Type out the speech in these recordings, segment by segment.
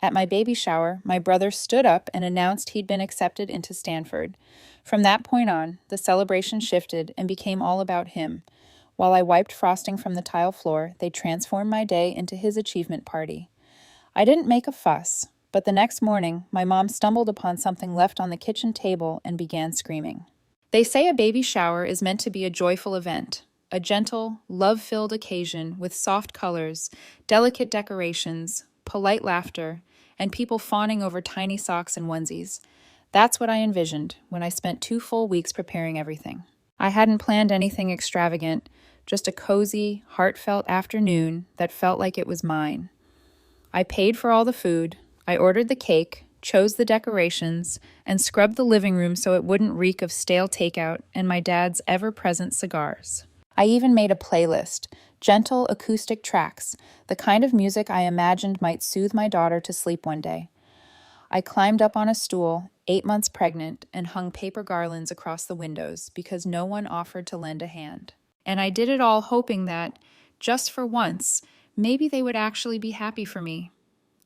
At my baby shower, my brother stood up and announced he'd been accepted into Stanford. From that point on, the celebration shifted and became all about him. While I wiped frosting from the tile floor, they transformed my day into his achievement party. I didn't make a fuss, but the next morning, my mom stumbled upon something left on the kitchen table and began screaming. They say a baby shower is meant to be a joyful event, a gentle, love-filled occasion with soft colors, delicate decorations, polite laughter, and people fawning over tiny socks and onesies. That's what I envisioned when I spent 2 full weeks preparing everything. I hadn't planned anything extravagant, just a cozy, heartfelt afternoon that felt like it was mine. I paid for all the food, I ordered the cake, chose the decorations, and scrubbed the living room so it wouldn't reek of stale takeout and my dad's ever-present cigars. I even made a playlist, gentle acoustic tracks, the kind of music I imagined might soothe my daughter to sleep one day. I climbed up on a stool, 8 months pregnant, and hung paper garlands across the windows because no one offered to lend a hand. And I did it all hoping that, just for once, maybe they would actually be happy for me.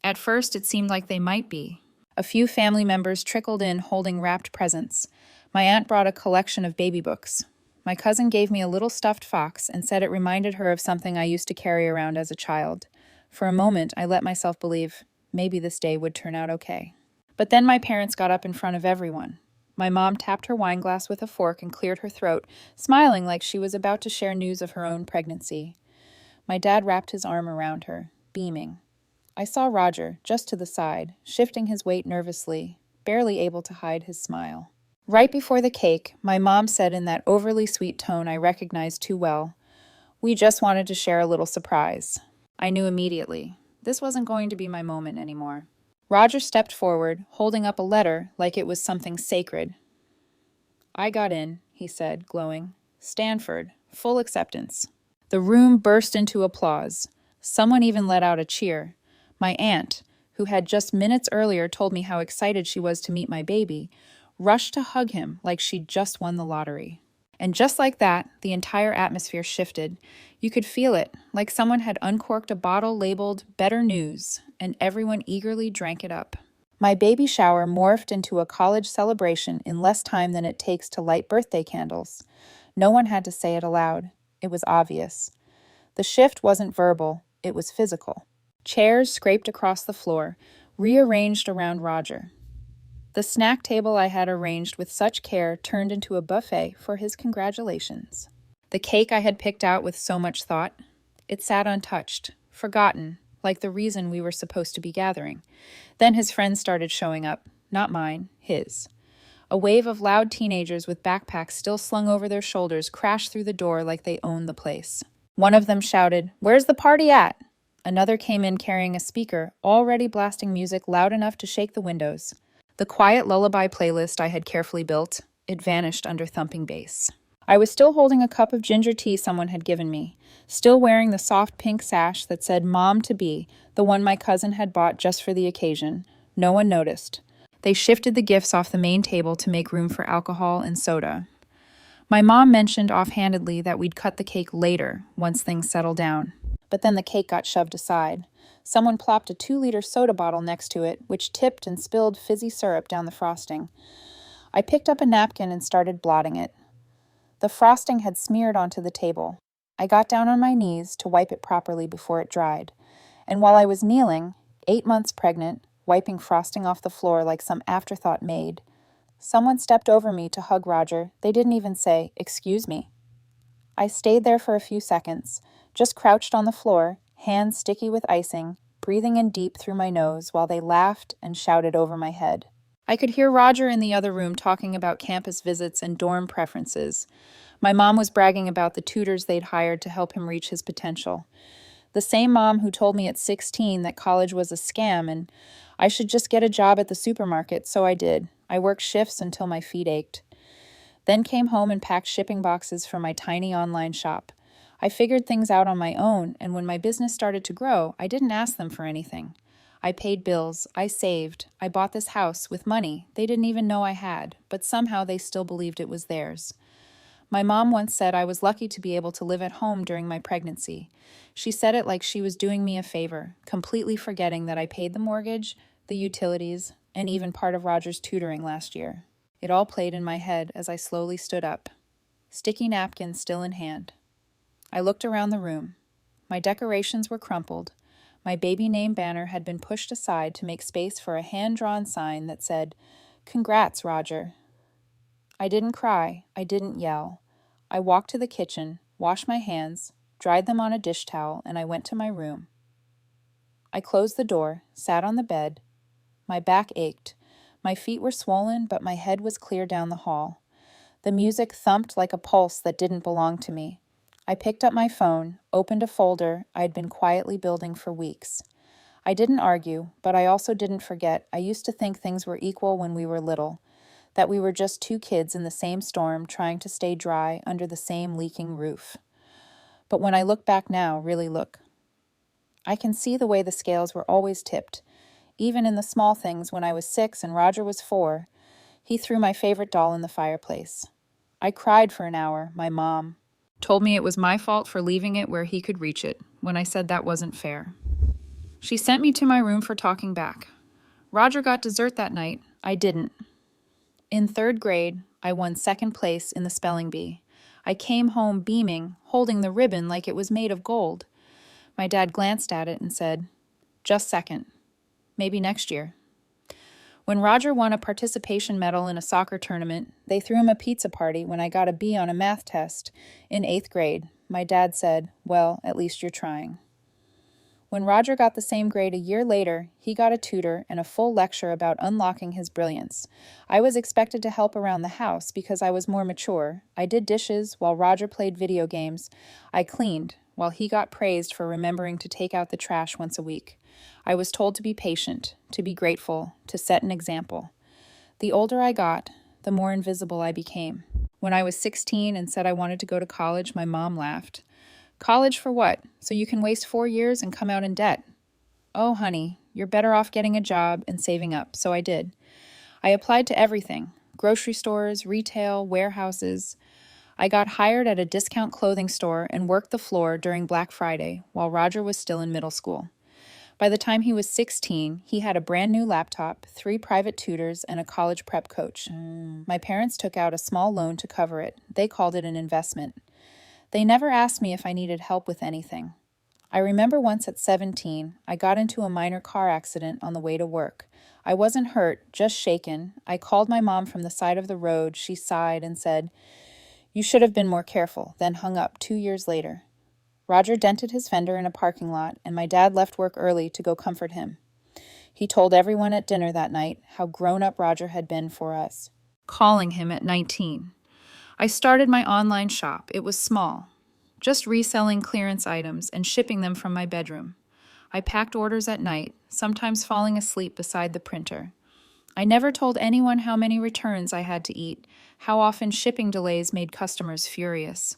At first, it seemed like they might be. A few family members trickled in holding wrapped presents. My aunt brought a collection of baby books. My cousin gave me a little stuffed fox and said it reminded her of something I used to carry around as a child. For a moment, I let myself believe maybe this day would turn out okay. But then my parents got up in front of everyone. My mom tapped her wine glass with a fork and cleared her throat, smiling like she was about to share news of her own pregnancy. My dad wrapped his arm around her, beaming. I saw Roger, just to the side, shifting his weight nervously, barely able to hide his smile. Right before the cake, my mom said in that overly sweet tone I recognized too well, "We just wanted to share a little surprise." I knew immediately. This wasn't going to be my moment anymore. Roger stepped forward, holding up a letter like it was something sacred. "I got in," he said, glowing. "Stanford, full acceptance." The room burst into applause. Someone even let out a cheer. My aunt, who had just minutes earlier told me how excited she was to meet my baby, rushed to hug him like she'd just won the lottery. And just like that, the entire atmosphere shifted. You could feel it, like someone had uncorked a bottle labeled "Better News," and everyone eagerly drank it up. My baby shower morphed into a college celebration in less time than it takes to light birthday candles. No one had to say it aloud. It was obvious. The shift wasn't verbal, it was physical. Chairs scraped across the floor, rearranged around Roger. The snack table I had arranged with such care turned into a buffet for his congratulations. The cake I had picked out with so much thought, it sat untouched, forgotten, like the reason we were supposed to be gathering. Then his friends started showing up, not mine, his. A wave of loud teenagers with backpacks still slung over their shoulders crashed through the door like they owned the place. One of them shouted, "Where's the party at?" Another came in carrying a speaker, already blasting music loud enough to shake the windows. The quiet lullaby playlist I had carefully built, it vanished under thumping bass. I was still holding a cup of ginger tea someone had given me, still wearing the soft pink sash that said Mom-to-be, the one my cousin had bought just for the occasion. No one noticed. They shifted the gifts off the main table to make room for alcohol and soda. My mom mentioned offhandedly that we'd cut the cake later, once things settled down. But then the cake got shoved aside. Someone plopped a 2-liter soda bottle next to it, which tipped and spilled fizzy syrup down the frosting. I picked up a napkin and started blotting it. The frosting had smeared onto the table. I got down on my knees to wipe it properly before it dried. And while I was kneeling, 8 months pregnant, wiping frosting off the floor like some afterthought maid, someone stepped over me to hug Roger. They didn't even say, "Excuse me." I stayed there for a few seconds, just crouched on the floor, hands sticky with icing, breathing in deep through my nose while they laughed and shouted over my head. I could hear Roger in the other room talking about campus visits and dorm preferences. My mom was bragging about the tutors they'd hired to help him reach his potential. The same mom who told me at 16 that college was a scam and I should just get a job at the supermarket, so I did. I worked shifts until my feet ached. Then came home and packed shipping boxes for my tiny online shop. I figured things out on my own, and when my business started to grow, I didn't ask them for anything. I paid bills, I saved, I bought this house with money they didn't even know I had, but somehow they still believed it was theirs. My mom once said I was lucky to be able to live at home during my pregnancy. She said it like she was doing me a favor, completely forgetting that I paid the mortgage, the utilities, and even part of Roger's tutoring last year. It all played in my head as I slowly stood up, sticky napkin still in hand. I looked around the room. My decorations were crumpled. My baby name banner had been pushed aside to make space for a hand-drawn sign that said, "Congrats, Roger." I didn't cry. I didn't yell. I walked to the kitchen, washed my hands, dried them on a dish towel, and I went to my room. I closed the door, sat on the bed. My back ached. My feet were swollen, but my head was clear down the hall. The music thumped like a pulse that didn't belong to me. I picked up my phone, opened a folder I'd been quietly building for weeks. I didn't argue, but I also didn't forget I used to think things were equal when we were little, that we were just two kids in the same storm trying to stay dry under the same leaking roof. But when I look back now, really look, I can see the way the scales were always tipped. Even in the small things, when I was 6 and Roger was 4, he threw my favorite doll in the fireplace. I cried for an hour. My mom told me it was my fault for leaving it where he could reach it, when I said that wasn't fair. She sent me to my room for talking back. Roger got dessert that night. I didn't. In 3rd grade, I won 2nd place in the spelling bee. I came home beaming, holding the ribbon like it was made of gold. My dad glanced at it and said, "Just 2nd. Maybe next year." When Roger won a participation medal in a soccer tournament, they threw him a pizza party when I got a B on a math test in 8th grade. My dad said, "Well, at least you're trying." When Roger got the same grade a year later, he got a tutor and a full lecture about unlocking his brilliance. I was expected to help around the house because I was more mature. I did dishes while Roger played video games. I cleaned while he got praised for remembering to take out the trash once a week. I was told to be patient, to be grateful, to set an example. The older I got, the more invisible I became. When I was 16 and said I wanted to go to college, my mom laughed. "College for what? So you can waste 4 years and come out in debt?" "Oh, honey, you're better off getting a job and saving up." So I did. I applied to everything: grocery stores, retail, warehouses. I got hired at a discount clothing store and worked the floor during Black Friday while Roger was still in middle school. By the time he was 16, he had a brand new laptop, 3 private tutors, and a college prep coach. My parents took out a small loan to cover it. They called it an investment. They never asked me if I needed help with anything. I remember once at 17, I got into a minor car accident on the way to work. I wasn't hurt, just shaken. I called my mom from the side of the road. She sighed and said, "You should have been more careful," then hung up 2 years later. Roger dented his fender in a parking lot, and my dad left work early to go comfort him. He told everyone at dinner that night how grown-up Roger had been for us. Calling him at 19. I started my online shop. It was small, just reselling clearance items and shipping them from my bedroom. I packed orders at night, sometimes falling asleep beside the printer. I never told anyone how many returns I had to eat, how often shipping delays made customers furious.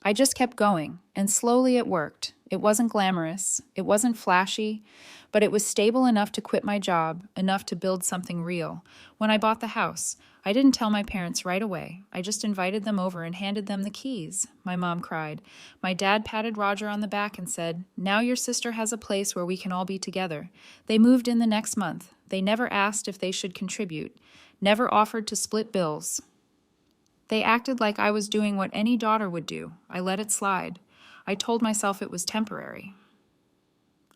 I just kept going, and slowly it worked. It wasn't glamorous, it wasn't flashy, but it was stable enough to quit my job, enough to build something real. When I bought the house, I didn't tell my parents right away. I just invited them over and handed them the keys. My mom cried. My dad patted Roger on the back and said, "Now your sister has a place where we can all be together." They moved in the next month. They never asked if they should contribute, never offered to split bills. They acted like I was doing what any daughter would do. I let it slide. I told myself it was temporary.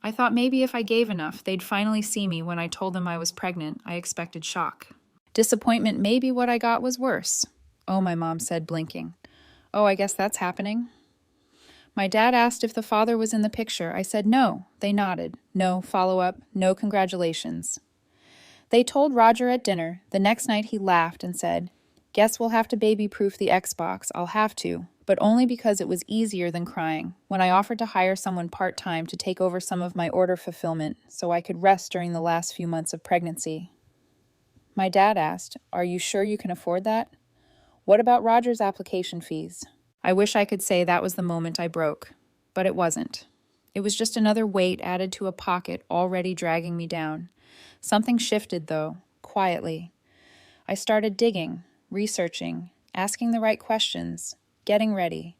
I thought maybe if I gave enough, they'd finally see me. When I told them I was pregnant, I expected shock. Disappointment. Maybe what I got was worse. "Oh," my mom said, blinking. "Oh, I guess that's happening." My dad asked if the father was in the picture. I said no. They nodded. No follow-up, no congratulations. They told Roger at dinner. The next night he laughed and said, "Guess we'll have to baby-proof the Xbox. I'll have to," but only because it was easier than crying. When I offered to hire someone part-time to take over some of my order fulfillment so I could rest during the last few months of pregnancy. My dad asked, "Are you sure you can afford that?" "What about Roger's application fees?" I wish I could say that was the moment I broke, but it wasn't. It was just another weight added to a pocket already dragging me down. Something shifted, though, quietly. I started digging, researching, asking the right questions, getting ready.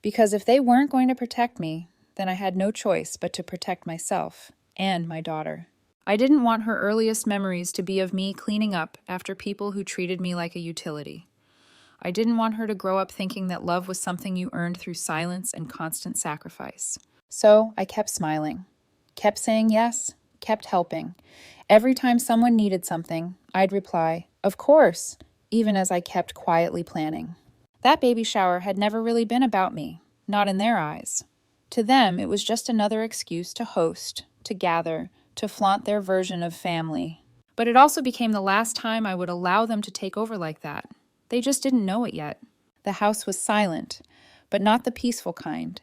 Because if they weren't going to protect me, then I had no choice but to protect myself and my daughter. I didn't want her earliest memories to be of me cleaning up after people who treated me like a utility. I didn't want her to grow up thinking that love was something you earned through silence and constant sacrifice. So I kept smiling, kept saying yes, kept helping. Every time someone needed something, I'd reply, "Of course," even as I kept quietly planning. That baby shower had never really been about me, not in their eyes. To them, it was just another excuse to host, to gather, to flaunt their version of family. But it also became the last time I would allow them to take over like that. They just didn't know it yet. The house was silent, but not the peaceful kind.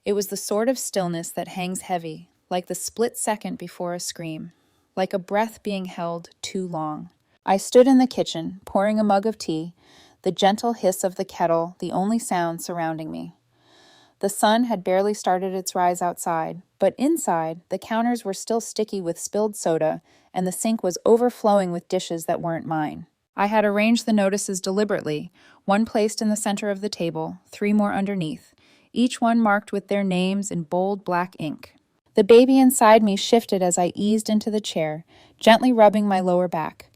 It was the sort of stillness that hangs heavy, like the split second before a scream, like a breath being held too long. I stood in the kitchen, pouring a mug of tea, the gentle hiss of the kettle the only sound surrounding me. The sun had barely started its rise outside, but inside, the counters were still sticky with spilled soda, and the sink was overflowing with dishes that weren't mine. I had arranged the notices deliberately, one placed in the center of the table, 3 more underneath, each one marked with their names in bold black ink. The baby inside me shifted as I eased into the chair, gently rubbing my lower back.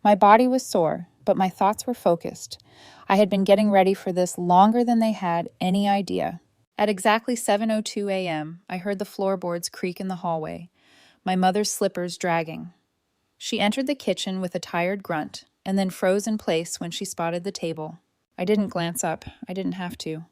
My body was sore, but my thoughts were focused. I had been getting ready for this longer than they had any idea. At exactly 7:02 a.m., I heard the floorboards creak in the hallway, my mother's slippers dragging. She entered the kitchen with a tired grunt, and then froze in place when she spotted the table. I didn't glance up. I didn't have to.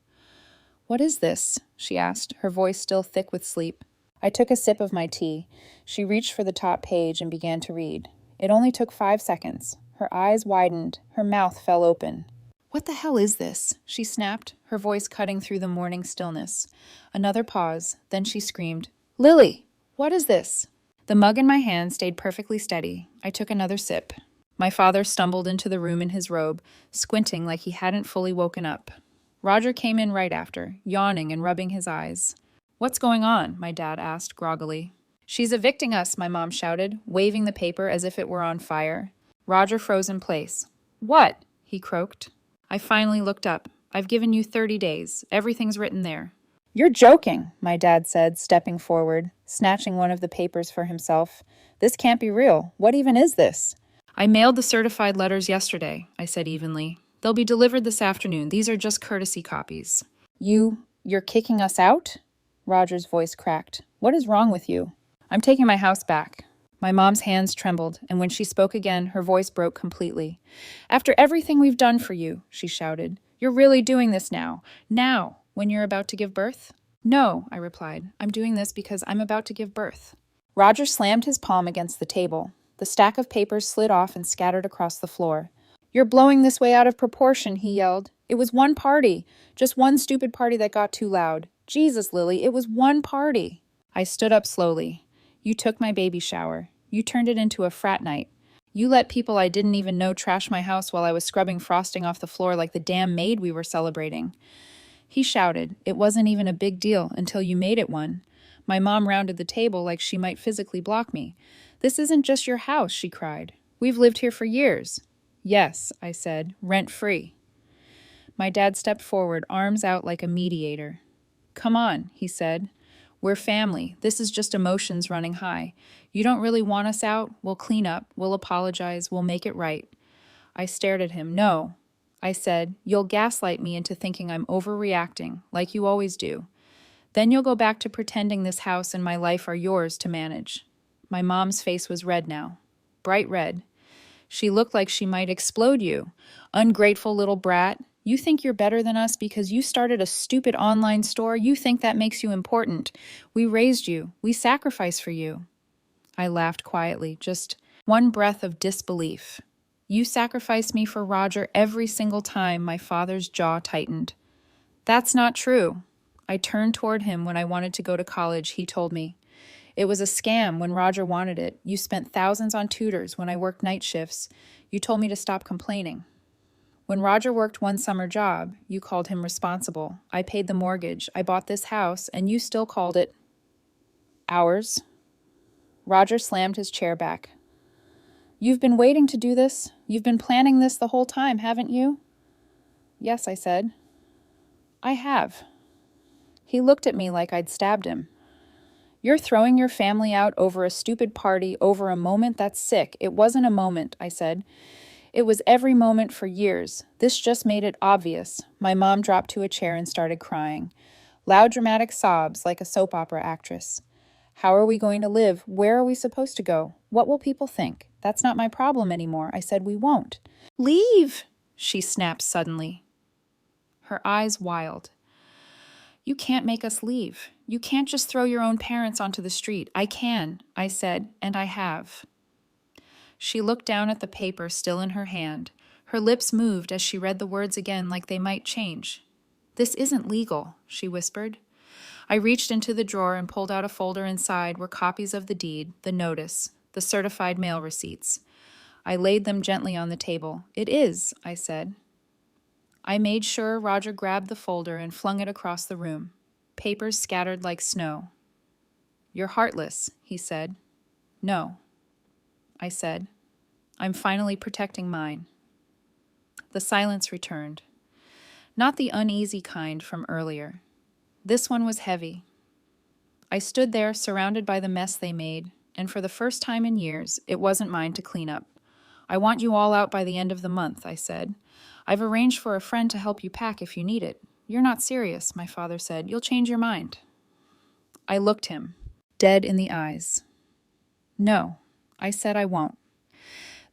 "What is this?" she asked, her voice still thick with sleep. I took a sip of my tea. She reached for the top page and began to read. It only took 5 seconds. Her eyes widened. Her mouth fell open. "What the hell is this?" she snapped, her voice cutting through the morning stillness. Another pause, then she screamed, "Lily, what is this?" The mug in my hand stayed perfectly steady. I took another sip. My father stumbled into the room in his robe, squinting like he hadn't fully woken up. Roger came in right after, yawning and rubbing his eyes. "What's going on?" my dad asked groggily. "She's evicting us," my mom shouted, waving the paper as if it were on fire. Roger froze in place. "What?" he croaked. I finally looked up. "I've given you 30 days. Everything's written there." "You're joking," my dad said, stepping forward, snatching one of the papers for himself. "This can't be real. What even is this?" "I mailed the certified letters yesterday," I said evenly. "They'll be delivered this afternoon. These are just courtesy copies." You're kicking us out?" Roger's voice cracked. "What is wrong with you?" "I'm taking my house back." My mom's hands trembled, and when she spoke again, her voice broke completely. "After everything we've done for you," she shouted. "You're really doing this now. Now, when you're about to give birth?" "No," I replied. "I'm doing this because I'm about to give birth." Roger slammed his palm against the table. The stack of papers slid off and scattered across the floor. "You're blowing this way out of proportion," he yelled. "It was one party. Just one stupid party that got too loud. Jesus, Lily, it was one party." I stood up slowly. "You took my baby shower. You turned it into a frat night. You let people I didn't even know trash my house while I was scrubbing frosting off the floor like the damn maid we were celebrating." He shouted. "It wasn't even a big deal until you made it one." My mom rounded the table like she might physically block me. "This isn't just your house," she cried. "We've lived here for years." "Yes," I said, "rent-free." My dad stepped forward, arms out like a mediator. "Come on," he said. "We're family. This is just emotions running high. You don't really want us out? We'll clean up. We'll apologize. We'll make it right." I stared at him. "No." I said, "You'll gaslight me into thinking I'm overreacting, like you always do. Then you'll go back to pretending this house and my life are yours to manage." My mom's face was red now. Bright red. She looked like she might explode you. "Ungrateful little brat. You think you're better than us because you started a stupid online store? You think that makes you important. We raised you. We sacrificed for you." I laughed quietly, just one breath of disbelief. "You sacrificed me for Roger every single time." My father's jaw tightened. "That's not true." I turned toward him when I wanted to go to college, he told me. "It was a scam when Roger wanted it. You spent thousands on tutors when I worked night shifts. You told me to stop complaining. When Roger worked one summer job, you called him responsible. I paid the mortgage. I bought this house, and you still called it ours." Roger slammed his chair back. "You've been waiting to do this. You've been planning this the whole time, haven't you?" Yes, I said. I have. He looked at me like I'd stabbed him. You're throwing your family out over a stupid party, over a moment that's sick. It wasn't a moment, I said. It was every moment for years. This just made it obvious. My mom dropped to a chair and started crying. Loud, dramatic sobs like a soap opera actress. How are we going to live? Where are we supposed to go? What will people think? That's not my problem anymore. I said we won't. Leave, she snapped suddenly. Her eyes wild. You can't make us leave. You can't just throw your own parents onto the street. I can, I said, and I have. She looked down at the paper still in her hand. Her lips moved as she read the words again like they might change. This isn't legal, she whispered. I reached into the drawer and pulled out a folder. Inside were copies of the deed, the notice, the certified mail receipts. I laid them gently on the table. It is, I said. I made sure Roger grabbed the folder and flung it across the room. Papers scattered like snow. You're heartless, he said. No, I said. I'm finally protecting mine. The silence returned. Not the uneasy kind from earlier. This one was heavy. I stood there surrounded by the mess they made, and for the first time in years, it wasn't mine to clean up. I want you all out by the end of the month, I said. I've arranged for a friend to help you pack if you need it. You're not serious, my father said. You'll change your mind. I looked him, dead in the eyes. No, I said I won't.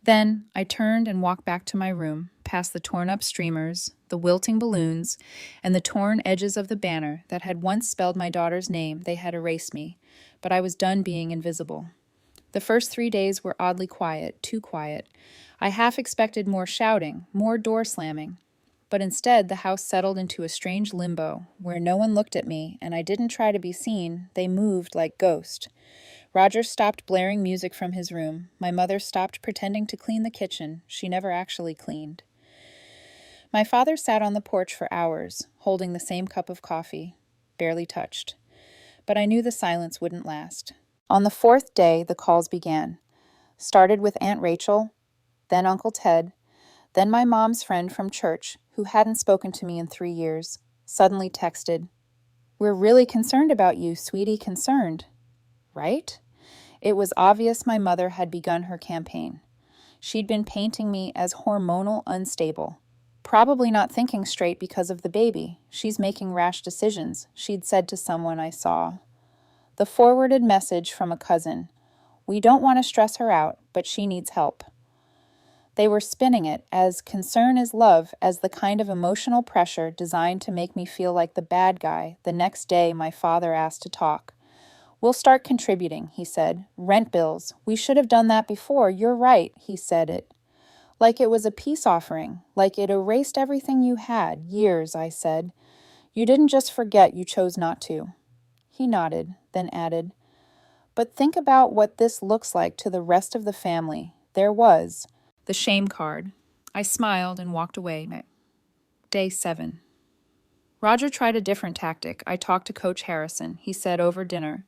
Then I turned and walked back to my room, past the torn-up streamers, the wilting balloons, and the torn edges of the banner that had once spelled my daughter's name. They had erased me, but I was done being invisible. The first 3 days were oddly quiet, too quiet. I half expected more shouting, more door slamming. But instead, the house settled into a strange limbo, where no one looked at me, and I didn't try to be seen. They moved like ghosts. Roger stopped blaring music from his room. My mother stopped pretending to clean the kitchen. She never actually cleaned. My father sat on the porch for hours, holding the same cup of coffee, barely touched. But I knew the silence wouldn't last. On the 4th day, the calls began. Started with Aunt Rachel, then Uncle Ted, then my mom's friend from church, who hadn't spoken to me in 3 years, suddenly texted, "We're really concerned about you, sweetie, concerned." Right? It was obvious my mother had begun her campaign. She'd been painting me as hormonal unstable. Probably not thinking straight because of the baby. She's making rash decisions, she'd said to someone I saw. The forwarded message from a cousin. We don't want to stress her out, but she needs help. They were spinning it as concern is love, as the kind of emotional pressure designed to make me feel like the bad guy the next day my father asked to talk. We'll start contributing, he said. Rent bills. We should have done that before. You're right, he said it. Like it was a peace offering, like it erased everything you had. Years, I said. You didn't just forget, you chose not to. He nodded, then added, but think about what this looks like to the rest of the family. There was the shame card. I smiled and walked away. Day 7. Roger tried a different tactic. I talked to Coach Harrison. He said over dinner.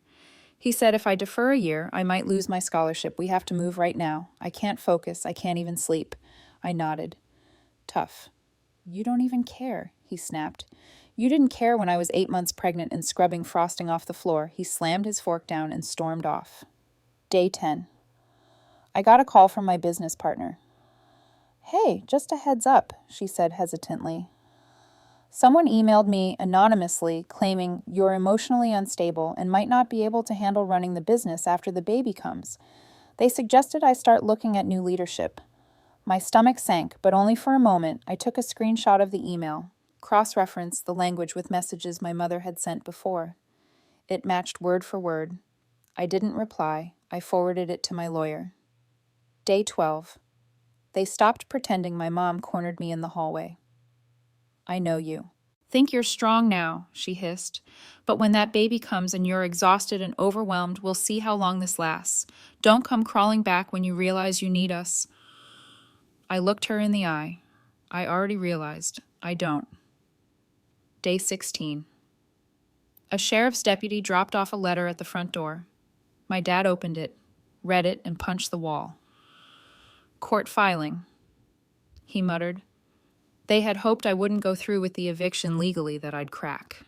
He said if I defer a year, I might lose my scholarship. We have to move right now. I can't focus. I can't even sleep. I nodded. Tough. You don't even care, he snapped. You didn't care when I was 8 months pregnant and scrubbing frosting off the floor. He slammed his fork down and stormed off. Day 10. I got a call from my business partner. Hey, just a heads up, she said hesitantly. Someone emailed me anonymously claiming you're emotionally unstable and might not be able to handle running the business after the baby comes. They suggested I start looking at new leadership. My stomach sank, but only for a moment. I took a screenshot of the email, cross-referenced the language with messages my mother had sent before. It matched word for word. I didn't reply. I forwarded it to my lawyer. Day 12. They stopped pretending my mom cornered me in the hallway. I know you. Think you're strong now, she hissed. But when that baby comes and you're exhausted and overwhelmed, we'll see how long this lasts. Don't come crawling back when you realize you need us. I looked her in the eye. I already realized. I don't. Day 16. A sheriff's deputy dropped off a letter at the front door. My dad opened it, read it, and punched the wall. Court filing, he muttered. They had hoped I wouldn't go through with the eviction legally, that I'd crack,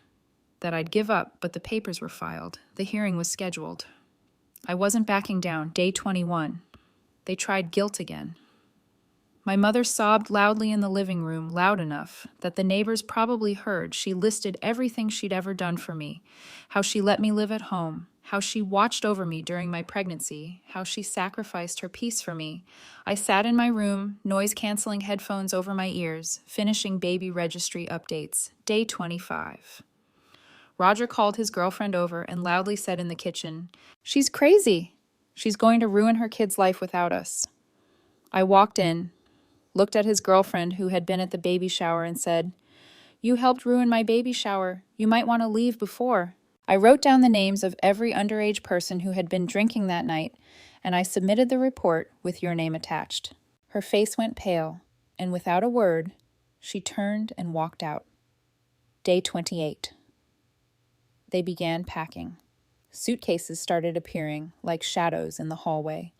that I'd give up, but the papers were filed. The hearing was scheduled. I wasn't backing down. Day 21. They tried guilt again. My mother sobbed loudly in the living room, loud enough that the neighbors probably heard. She listed everything she'd ever done for me, how she let me live at home, how she watched over me during my pregnancy, how she sacrificed her peace for me. I sat in my room, noise-canceling headphones over my ears, finishing baby registry updates. Day 25. Roger called his girlfriend over and loudly said in the kitchen, "She's crazy. She's going to ruin her kid's life without us." I walked in, looked at his girlfriend who had been at the baby shower and said, "You helped ruin my baby shower. You might want to leave before." I wrote down the names of every underage person who had been drinking that night, and I submitted the report with your name attached. Her face went pale, and without a word, she turned and walked out. Day 28. They began packing. Suitcases started appearing like shadows in the hallway.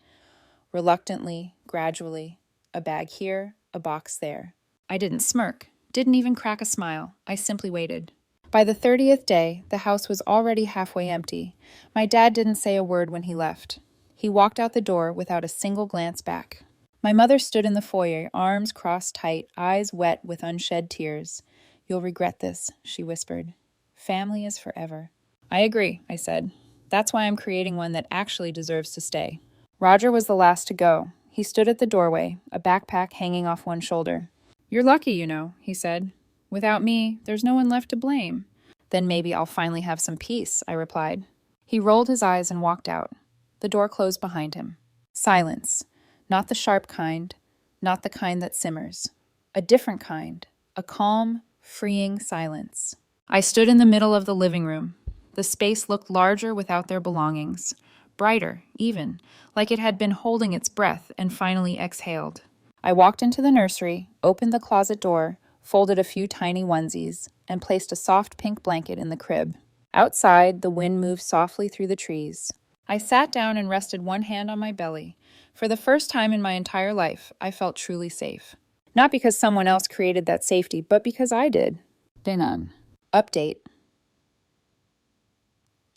Reluctantly, gradually, a bag here, a box there. I didn't smirk, didn't even crack a smile. I simply waited. By the 30th day, the house was already halfway empty. My dad didn't say a word when he left. He walked out the door without a single glance back. My mother stood in the foyer, arms crossed tight, eyes wet with unshed tears. "You'll regret this," she whispered. "Family is forever." "I agree," I said. "That's why I'm creating one that actually deserves to stay." Roger was the last to go. He stood at the doorway, a backpack hanging off one shoulder. "You're lucky, you know," he said. "Without me, there's no one left to blame." "Then maybe I'll finally have some peace," I replied. He rolled his eyes and walked out. The door closed behind him. Silence. Not the sharp kind, not the kind that simmers. A different kind. A calm, freeing silence. I stood in the middle of the living room. The space looked larger without their belongings. Brighter, even, like it had been holding its breath and finally exhaled. I walked into the nursery, opened the closet door, folded a few tiny onesies, and placed a soft pink blanket in the crib. Outside, the wind moved softly through the trees. I sat down and rested one hand on my belly. For the first time in my entire life, I felt truly safe. Not because someone else created that safety, but because I did. Dinan. Update.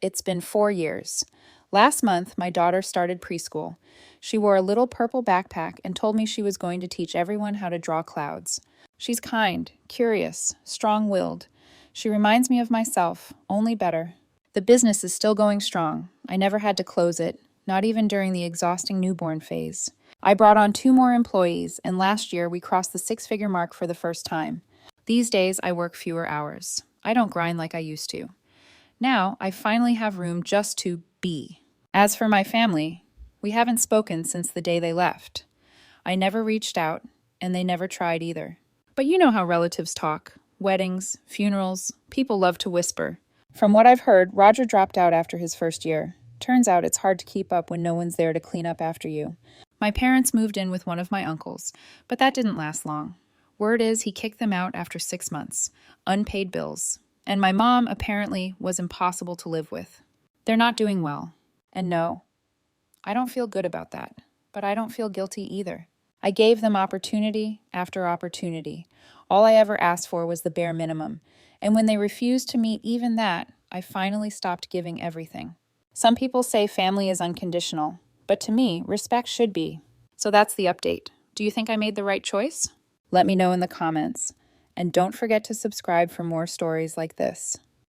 It's been 4 years. Last month, my daughter started preschool. She wore a little purple backpack and told me she was going to teach everyone how to draw clouds. She's kind, curious, strong-willed. She reminds me of myself, only better. The business is still going strong. I never had to close it, not even during the exhausting newborn phase. I brought on 2 more employees, and last year we crossed the 6-figure mark for the first time. These days, I work fewer hours. I don't grind like I used to. Now, I finally have room just to be. As for my family, we haven't spoken since the day they left. I never reached out, and they never tried either. But you know how relatives talk. Weddings, funerals, people love to whisper. From what I've heard, Roger dropped out after his first year. Turns out it's hard to keep up when no one's there to clean up after you. My parents moved in with one of my uncles, but that didn't last long. Word is he kicked them out after 6 months. Unpaid bills. And my mom, apparently, was impossible to live with. They're not doing well. And no, I don't feel good about that, but I don't feel guilty either. I gave them opportunity after opportunity. All I ever asked for was the bare minimum. And when they refused to meet even that, I finally stopped giving everything. Some people say family is unconditional, but to me, respect should be. So that's the update. Do you think I made the right choice? Let me know in the comments. And don't forget to subscribe for more stories like this.